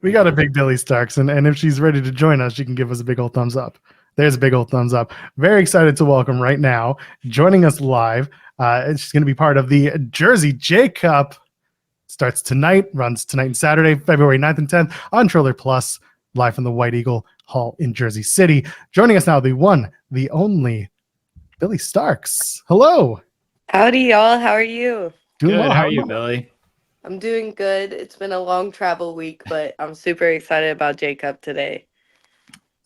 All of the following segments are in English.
We got a big Billie Starkz, and if she's ready to join us, she can give us a big old thumbs up. There's a big old thumbs up. Very excited to welcome right now, joining us live. She's going to be part of the Jersey J Cup. Starts tonight, runs tonight and Saturday, February 9th and 10th on Triller Plus, live from the White Eagle Hall in Jersey City. Joining us now, the one, the only, Billie Starkz. Hello. Howdy, y'all. How are you? Doing Good. well. How are you, Billy? I'm doing good. It's been a long travel week, but I'm super excited about Jacob today.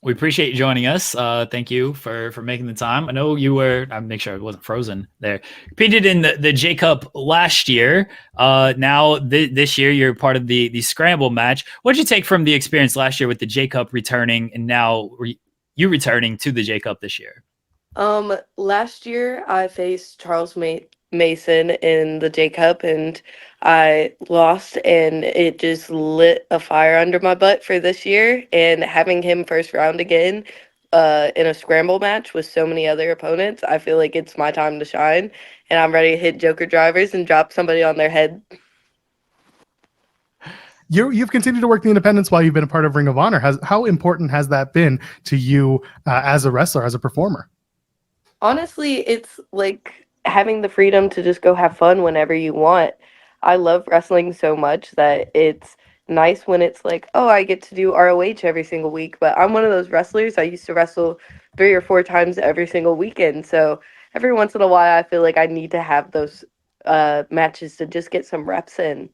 We appreciate you joining us. Thank you for making the time. I know you were, I'll make sure it wasn't frozen there. Competed in the J Cup last year. Now this year you're part of the scramble match. What did you take from the experience last year with the J Cup returning and now you returning to the J Cup this year? Last year I faced Charles Mason in the J Cup and I lost, and it just lit a fire under my butt for this year. And having him first round again in a scramble match with so many other opponents, I feel like it's my time to shine, and I'm ready to hit Joker drivers and drop somebody on their head. You've continued to work the independents while you've been a part of Ring of Honor. How important has that been to you as a wrestler, as a performer? Honestly, it's like having the freedom to just go have fun whenever you want. I love wrestling so much that it's nice when it's like, oh, I get to do ROH every single week. But I'm one of those wrestlers. I used to wrestle 3 or 4 times every single weekend. So every once in a while, I feel like I need to have those matches to just get some reps in.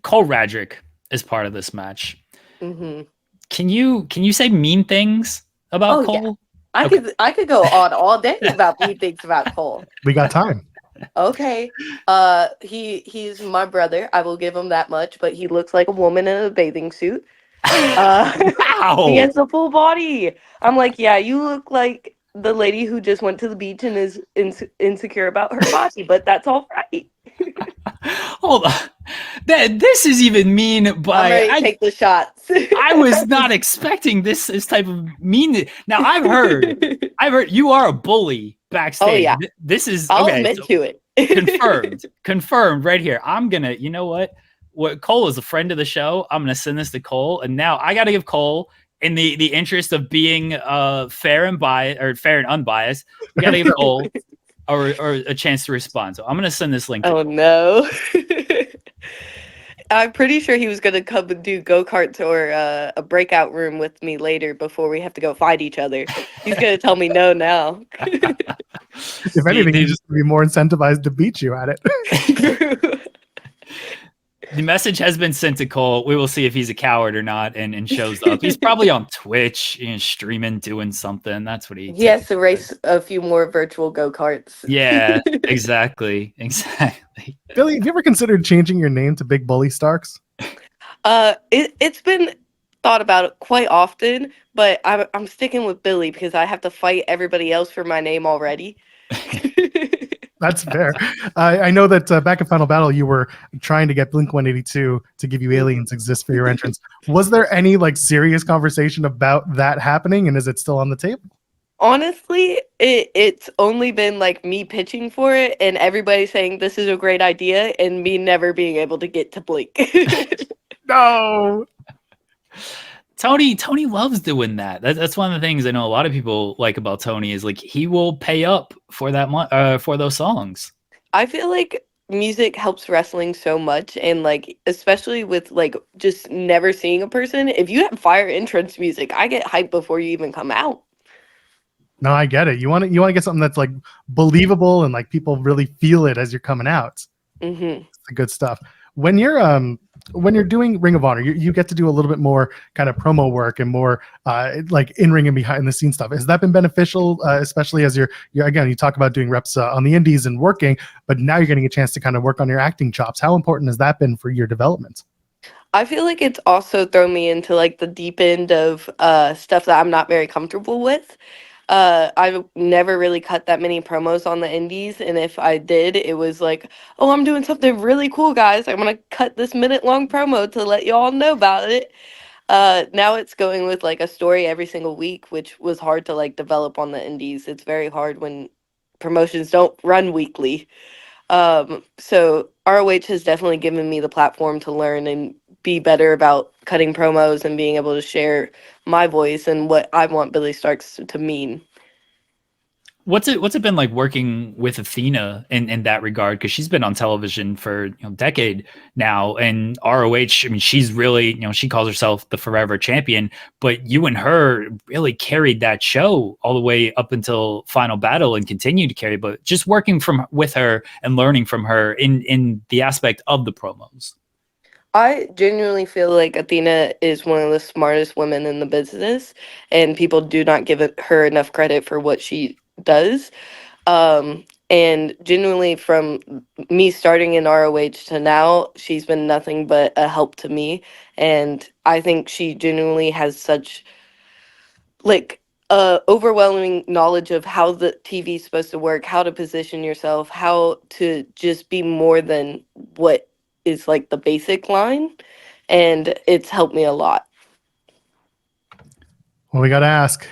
Cole Radrick is part of this match. Mm-hmm. Can you say mean things about Cole? Yeah. I could go on all day about mean things about Cole. We got time. Okay. He's my brother. I will give him that much, but he looks like a woman in a bathing suit. Wow. He has a full body. I'm like, yeah, you look like the lady who just went to the beach and is insecure about her body, but that's all right. Hold on. This is even mean by I'm ready to take the shots. I was not expecting this type of mean. Now I've heard you are a bully backstage. Oh yeah. This is I'll okay, admit to it. confirmed right here. I'm gonna, you know what Cole is a friend of the show. I'm gonna send this to Cole, and now I gotta give Cole, in the interest of being fair and unbiased, we gotta give Cole or a chance to respond. So I'm gonna send this link to Oh Cole. no. I'm pretty sure he was going to come and do go-karts or a breakout room with me later before we have to go fight each other. He's going to tell me no now. If anything, he's just going to be more incentivized to beat you at it. The message has been sent to Cole. We will see if he's a coward or not and shows up. He's probably on Twitch, streaming, doing something. That's what he has to race a few more virtual go-karts. Yeah, exactly. Billy, have you ever considered changing your name to Big Bully Starkz? It's been thought about quite often, but I'm sticking with Billy because I have to fight everybody else for my name already. That's fair. I know that back in Final Battle, you were trying to get Blink-182 to give you Aliens Exist for your entrance. Was there any serious conversation about that happening, and is it still on the table? Honestly, it's only been me pitching for it and everybody saying this is a great idea and me never being able to get to Blink. No. Tony loves doing that. That's one of the things I know a lot of people like about Tony is he will pay up for that for those songs. I feel like music helps wrestling so much, and especially with just never seeing a person. If you have fire entrance music, I get hyped before you even come out. No, I get it. You want to get something that's believable and people really feel it as you're coming out. Mm-hmm. It's the good stuff. When you're doing Ring of Honor, you get to do a little bit more kind of promo work and more in ring and behind the scenes stuff. Has that been beneficial, especially as you're again, you talk about doing reps on the indies and working, but now you're getting a chance to kind of work on your acting chops. How important has that been for your development? I feel like it's also thrown me into the deep end of stuff that I'm not very comfortable with. I've never really cut that many promos on the indies, and if I did, it was oh, I'm doing something really cool, guys. I'm gonna cut this minute-long promo to let y'all know about it. Now it's going with a story every single week, which was hard to develop on the indies. It's very hard when promotions don't run weekly. So ROH has definitely given me the platform to learn and be better about cutting promos and being able to share my voice and what I want Billie Starkz to mean. What's it been like working with Athena in that regard? Because she's been on television for a decade now, and ROH. I mean, she's really she calls herself the Forever Champion. But you and her really carried that show all the way up until Final Battle and continue to carry. But just working with her and learning from her in the aspect of the promos. I genuinely feel like Athena is one of the smartest women in the business, and people do not give her enough credit for what she does. And genuinely, from me starting in ROH to now, she's been nothing but a help to me. And I think she genuinely has such like overwhelming knowledge of how the TV is supposed to work, how to position yourself, how to just be more than what is like the basic line. And it's helped me a lot. Well, we got to ask.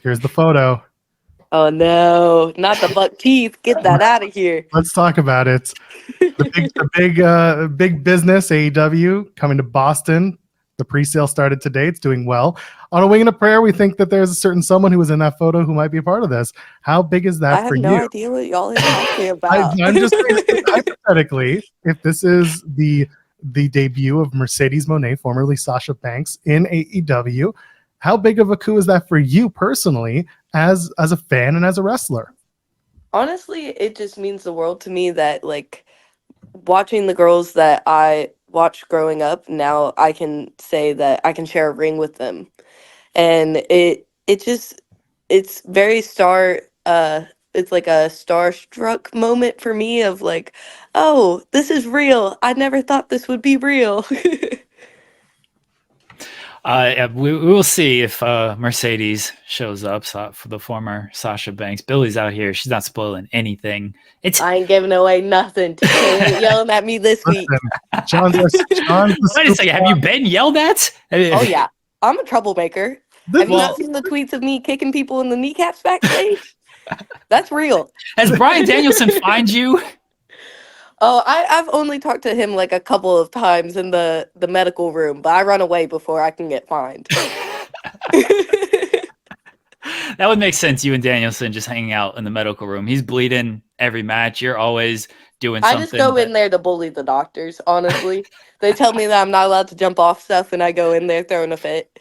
Here's the photo. Oh no, not the buck teeth. Get that out of here. Let's talk about it. The big business, AEW, coming to Boston. The pre-sale started today. It's doing well. On a wing and a prayer, we think that there's a certain someone who was in that photo who might be a part of this. How big is that for you? I have no idea what y'all are talking about. I'm just hypothetically, if this is the debut of Mercedes Moné, formerly Sasha Banks, in AEW, how big of a coup is that for you personally as a fan and as a wrestler? Honestly, it just means the world to me that like watching the girls that I watched growing up, now I can say that I can share a ring with them. And it's very it's like a starstruck moment for me of like, oh, this is real. I never thought this would be real. We will see if Mercedes shows up for the former Sasha Banks. Billy's out here. She's not spoiling anything. I ain't giving away nothing. TK ain't yelling at me this week. John's Wait a second. Have you been yelled at? Oh, yeah. I'm a troublemaker. Have you not seen the tweets of me kicking people in the kneecaps backstage? That's real. Has Bryan Danielson find you? Oh, I've only talked to him like a couple of times in the medical room, but I run away before I can get fined. That would make sense. You and Danielson just hanging out in the medical room. He's bleeding every match. You're always doing something. I just go in there to bully the doctors, honestly. They tell me that I'm not allowed to jump off stuff, and I go in there throwing a fit.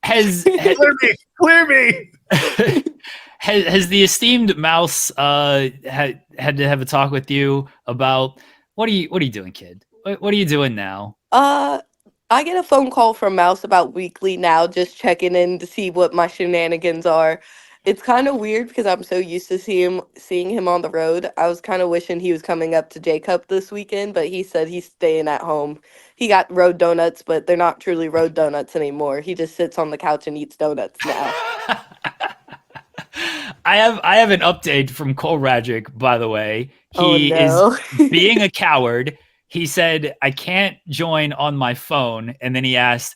Clear me. Has the esteemed Mouse had to have a talk with you about what are you doing, kid? What are you doing now? I get a phone call from Mouse about weekly now, just checking in to see what my shenanigans are. It's kind of weird because I'm so used to seeing him on the road. I was kind of wishing he was coming up to J Cup this weekend, but he said he's staying at home. He got road donuts, but they're not truly road donuts anymore. He just sits on the couch and eats donuts now. I have an update from Cole Radrick, by the way. He is being a coward. He said, I can't join on my phone. And then he asked,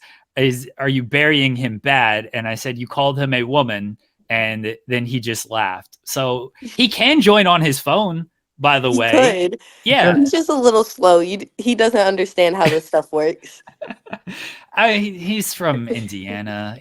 are you burying him bad? And I said, you called him a woman. And then he just laughed. So he can join on his phone, by the way. Could. Yeah. He's just a little slow. He doesn't understand how this stuff works. He's from Indiana,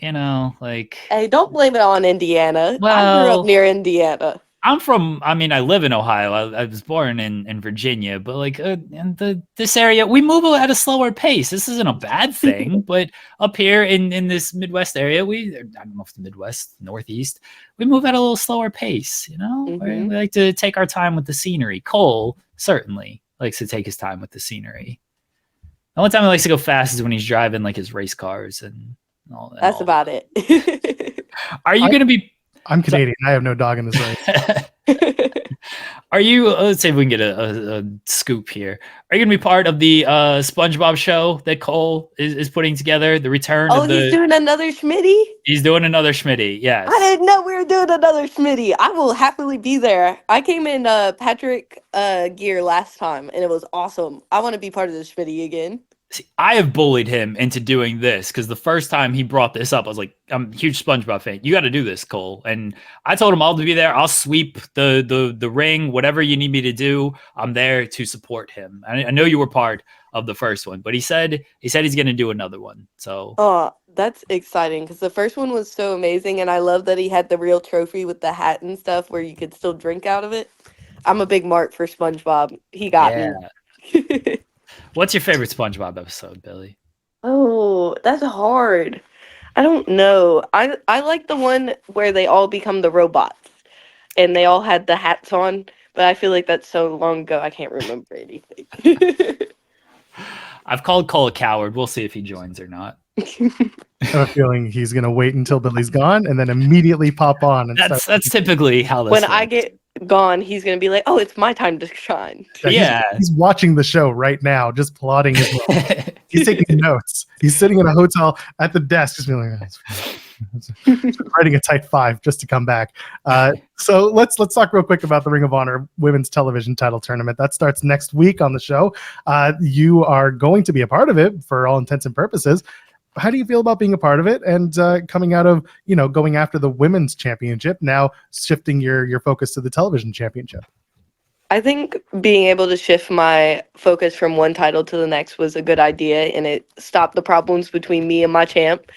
like. Hey, don't blame it on Indiana. Well, I grew up near Indiana. I live in Ohio. I was born in Virginia, but like in this area, we move at a slower pace. This isn't a bad thing, but up here in this Midwest area, I don't know if the Midwest, Northeast, we move at a little slower pace, Mm-hmm. We like to take our time with the scenery. Cole certainly likes to take his time with the scenery. The only time he likes to go fast is when he's driving like his race cars and all that. That's about it. Are you going to be... I'm Canadian. I have no dog in this race. Are you? Let's see if we can get a scoop here. Are you going to be part of the SpongeBob show that Cole is putting together? The return of the... he's doing another Schmitty? He's doing another Schmitty, yes. I didn't know we were doing another Schmitty. I will happily be there. I came in Patrick gear last time, and it was awesome. I want to be part of the Schmitty again. See, I have bullied him into doing this because the first time he brought this up, I was like, I'm a huge SpongeBob fan. You got to do this, Cole. And I told him I'll be there. I'll sweep the ring, whatever you need me to do. I'm there to support him. I know you were part of the first one, but he said he's going to do another one. So Oh, that's exciting because the first one was so amazing, and I love that he had the real trophy with the hat and stuff where you could still drink out of it. I'm a big mark for SpongeBob. He got me. What's your favorite SpongeBob episode, Billy? Oh, that's hard. I don't know. I like the one where they all become the robots and they all had the hats on, but I feel like that's so long ago I can't remember anything. I've called Cole a coward. We'll see if he joins or not. I have a feeling he's going to wait until Billy's gone and then immediately pop on. And That's typically how this when works. I get gone, he's going to be like, oh, it's my time to shine. He's watching the show right now, just plotting his role. He's taking notes. He's sitting in a hotel at the desk, just being like, writing a tight 5 just to come back. So let's talk real quick about the Ring of Honor Women's Television Title Tournament. That starts next week on the show. You are going to be a part of it for all intents and purposes. How do you feel about being a part of it and coming out of, going after the women's championship, now shifting your focus to the television championship? I think being able to shift my focus from one title to the next was a good idea, and it stopped the problems between me and my champ.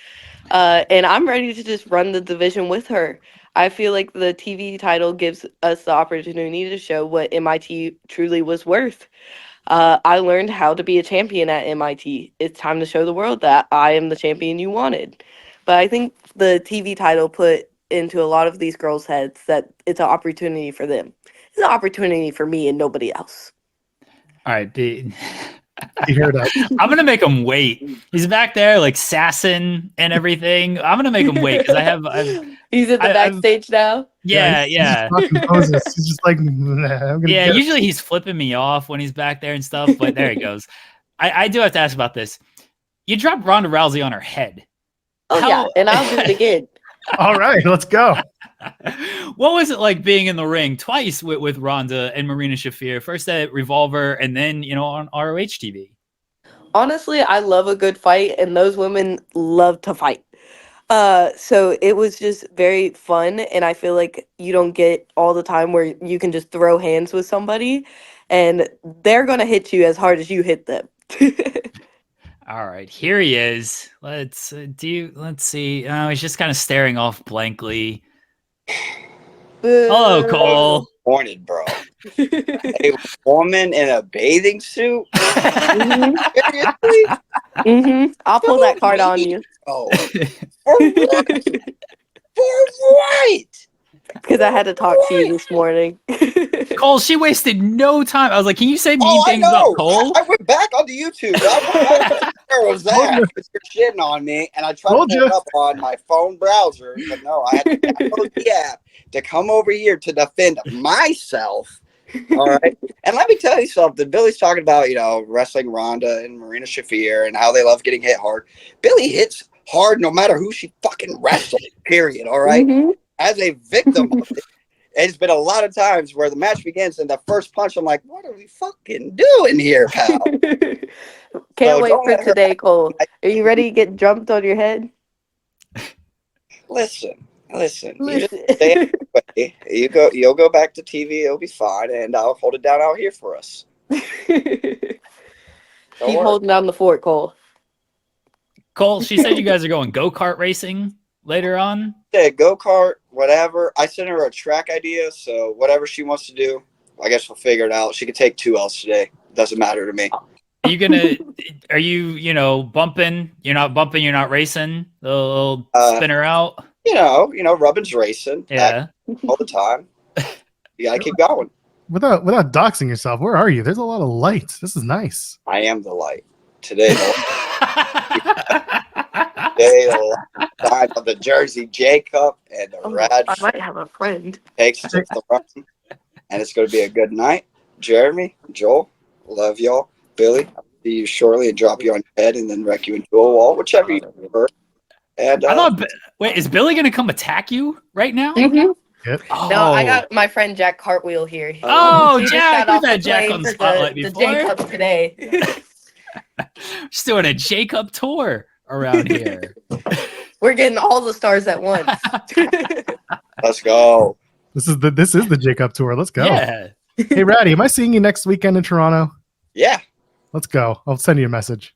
And I'm ready to just run the division with her. I feel like the TV title gives us the opportunity to show what MIT truly was worth. I learned how to be a champion at MIT. It's time to show the world that I am the champion you wanted. But I think the TV title put into a lot of these girls' heads that it's an opportunity for them. It's an opportunity for me and nobody else. All right, You hear that? I'm gonna make him wait. He's back there like sassing and everything. I'm gonna make him wait because He's at the backstage now. Yeah. He's just like, Usually he's flipping me off when he's back there and stuff, but there he goes. I do have to ask about this. You dropped Ronda Rousey on her head. Oh yeah, and I'll do it again. All right, let's go. What was it like being in the ring twice with Ronda and Marina Shafir? First at Revolver and then, on ROH TV. Honestly, I love a good fight, and those women love to fight. So it was just very fun, and I feel like you don't get all the time where you can just throw hands with somebody, and they're going to hit you as hard as you hit them. All right, here he is. Let's see. He's just kind of staring off blankly. Hello, Cole. Morning, bro. A woman in a bathing suit? Seriously? I'll pull that card on you. Oh, for what? For what? Because I had to talk to you this morning. Cole, she wasted no time. I was like, can you say mean things about Cole? I went back onto YouTube. Where was that? You're shitting on me, and I tried to pull it up on my phone browser, but no, I had to download the app to come over here to defend myself. All right. And let me tell you something. Billy's talking about, wrestling Ronda and Marina Shafir and how they love getting hit hard. Billy hits hard no matter who she fucking wrestles, period. All right. As a victim of it, it's been a lot of times where the match begins and the first punch, I'm like, what are we fucking doing here, pal? Can't wait for today, Cole. Are you ready to get jumped on your head? Listen. You just stay away. You'll go back to TV. It'll be fine, and I'll hold it down out here for us. Keep holding down the fort, Cole. Cole, she said you guys are going go-kart racing later on. Yeah, go-kart, whatever. I sent her a track idea, so whatever she wants to do, I guess we'll figure it out. She could take 2 L's today. Doesn't matter to me. Are you bumping? You're not bumping. You're not racing. The little spinner out. Rubbin's racing. Yeah. All the time. You gotta keep going. Without doxing yourself, where are you? There's a lot of lights. This is nice. I am the light. Today, of the Jersey J Cup and the Radrick. I might have a friend. Takes the run, and it's going to be a good night. Jeremy, Joel, love y'all. Billy, I'll see you shortly and drop you on your head and then wreck you into a wall, whichever you prefer. And wait, is Billy going to come attack you right now? Yep. Oh. No, I got my friend Jack Cartwheel here. Jack! We've had Jack on the spotlight before. The J Cup today. Just doing a J Cup tour around here. We're getting all the stars at once. Let's go. This is the J Cup tour. Let's go. Yeah. Hey, Ratty, am I seeing you next weekend in Toronto? Yeah. Let's go. I'll send you a message.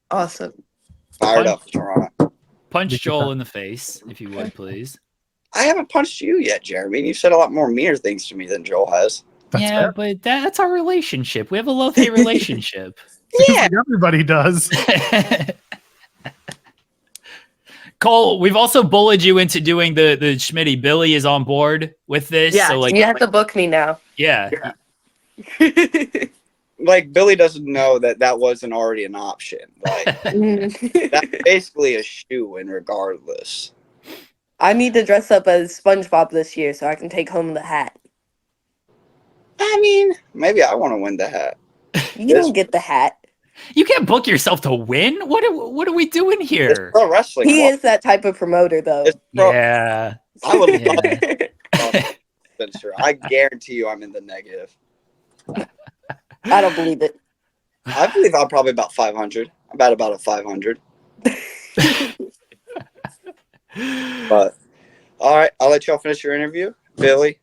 Awesome. Fired up for Toronto. Punch Joel in the face, if you would, please. I haven't punched you yet, Jeremy. You said a lot more meaner things to me than Joel has. That's yeah, fair. but that's our relationship. We have a love-hate relationship. Seems like everybody does. Cole, we've also bullied you into doing the Schmitty. Billy is on board with this. Yeah, so you have to book me now. Yeah. Like, Billy doesn't know that wasn't already an option. Like, that's basically a shoe-in regardless. I need to dress up as SpongeBob this year so I can take home the hat. I mean, maybe I want to win the hat. You don't get the hat. You can't book yourself to win. What are we doing It's here? pro wrestling. He is that type of promoter, though. It's pro. Yeah. I would love Yeah. Spencer. I guarantee you I'm in the negative. I don't believe it. I believe I'm probably about 500. I'm about a 500. But, all right, I'll let y'all finish your interview. Billy,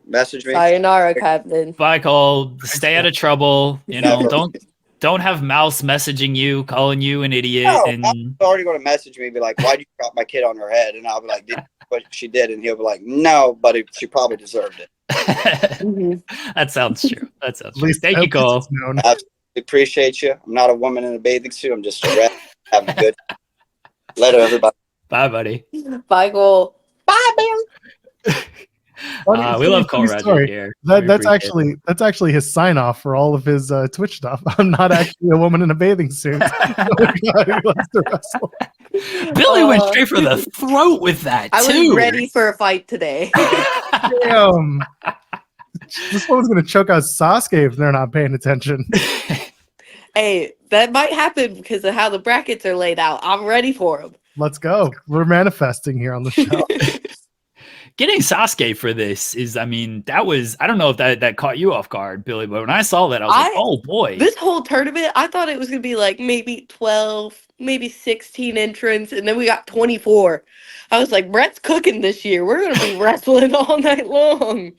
message me. Sayonara, Captain. Bye, Cole. Stay out of trouble. You know, Never. don't have Mouse messaging you, calling you an idiot. No, and I'm already going to message me and be like, why'd you drop my kid on her head? And I'll be like, did what she did? And he'll be like, no, but she probably deserved it. That sounds true. That sounds At true. least Thank you, Cole. it's known. I appreciate you. I'm not a woman in a bathing suit. I'm just a rep. Have a good. Later, everybody. Bye, buddy. Bye, Cole. Bye, Bill. We love Cole funny Radrick story. here. That's actually his sign off for all of his Twitch stuff. I'm not actually a woman in a bathing suit. Oh my God, he loves to wrestle. Billy went straight for the throat with that, I too. was ready for a fight today. Damn. This one's gonna choke out Sasuke if they're not paying attention. Hey, that might happen because of how the brackets are laid out. I'm ready for them. Let's go. We're manifesting here on the show. Getting Sasuke for this is, I mean, that was, I don't know if that caught you off guard, Billy, but when I saw that, I was like, oh boy. This whole tournament, I thought it was going to be like maybe 12, maybe 16 entrants, and then we got 24. I was like, Brett's cooking this year. We're going to be wrestling all night long.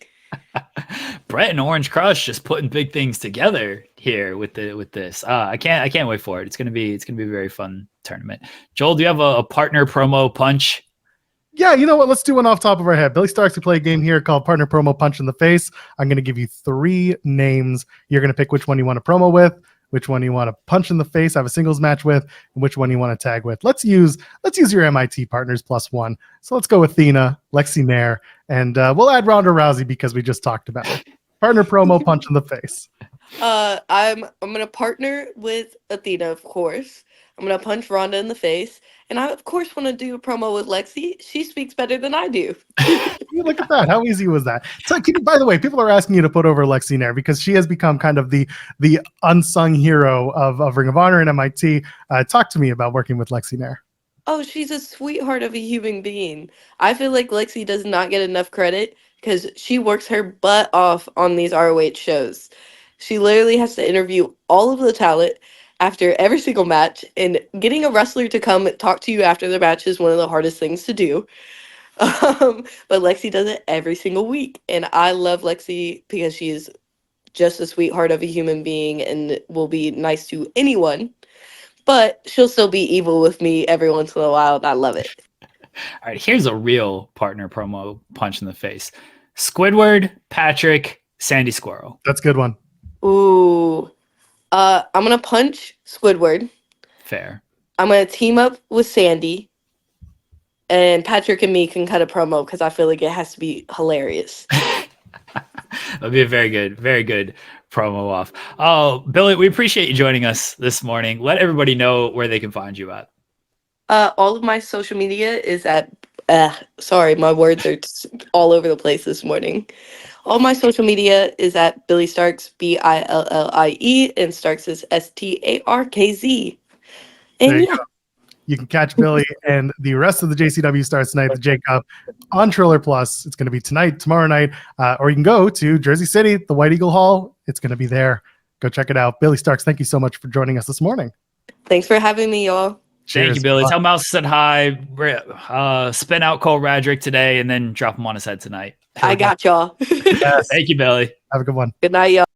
Brett and Orange Crush just putting big things together here with this. I can't wait for it. It's gonna be a very fun tournament. Joel, do you have a partner promo punch? Yeah, you know what? Let's do one off top of our head. Billie Starkz to play a game here called Partner Promo Punch in the Face. I'm going to give you 3 names. You're going to pick which one you want to promo with, which one you want to punch in the face, have a singles match with, and which one you want to tag with. Let's use your MIT partners +1. So let's go with Athena, Lexi Nair, and we'll add Ronda Rousey because we just talked about it. Partner promo punch in the face. I'm gonna partner with Athena, of course. I'm gonna punch Ronda in the face, and I of course want to do a promo with Lexi. She speaks better than I do. Look at that! How easy was that? So, by the way, people are asking you to put over Lexi Nair because she has become kind of the unsung hero of Ring of Honor and MIT. Talk to me about working with Lexi Nair. Oh, she's a sweetheart of a human being. I feel like Lexi does not get enough credit because she works her butt off on these ROH shows. She literally has to interview all of the talent after every single match, and getting a wrestler to come talk to you after the match is one of the hardest things to do. But Lexi does it every single week, and I love Lexi because she is just a sweetheart of a human being and will be nice to anyone. But she'll still be evil with me every once in a while, and I love it. All right, here's a real partner promo punch in the face. Squidward, Patrick, Sandy Squirrel. That's a good one. Ooh. I'm going to punch Squidward. Fair. I'm going to team up with Sandy. And Patrick and me can cut a promo because I feel like it has to be hilarious. That'll be a very good promo off. Oh, Billy, we appreciate you joining us this morning. Let everybody know where they can find you at. All of my social media is at... sorry, my words are all over the place this morning. All my social media is at Billie Starkz, Billie, and Starkz is Starkz. And yeah. You can catch Billy and the rest of the JCW starts tonight, the J Cup, on Triller Plus. It's going to be tonight, tomorrow night, or you can go to Jersey City, the White Eagle Hall. It's going to be there. Go check it out. Billie Starkz, thank you so much for joining us this morning. Thanks for having me, y'all. Thank Cheers. you, Billy. Tell Mouse said hi. Spin out Cole Radrick today and then drop him on his head tonight. I got y'all. Yes. Thank you, Billy. Have a good one. Good night, y'all.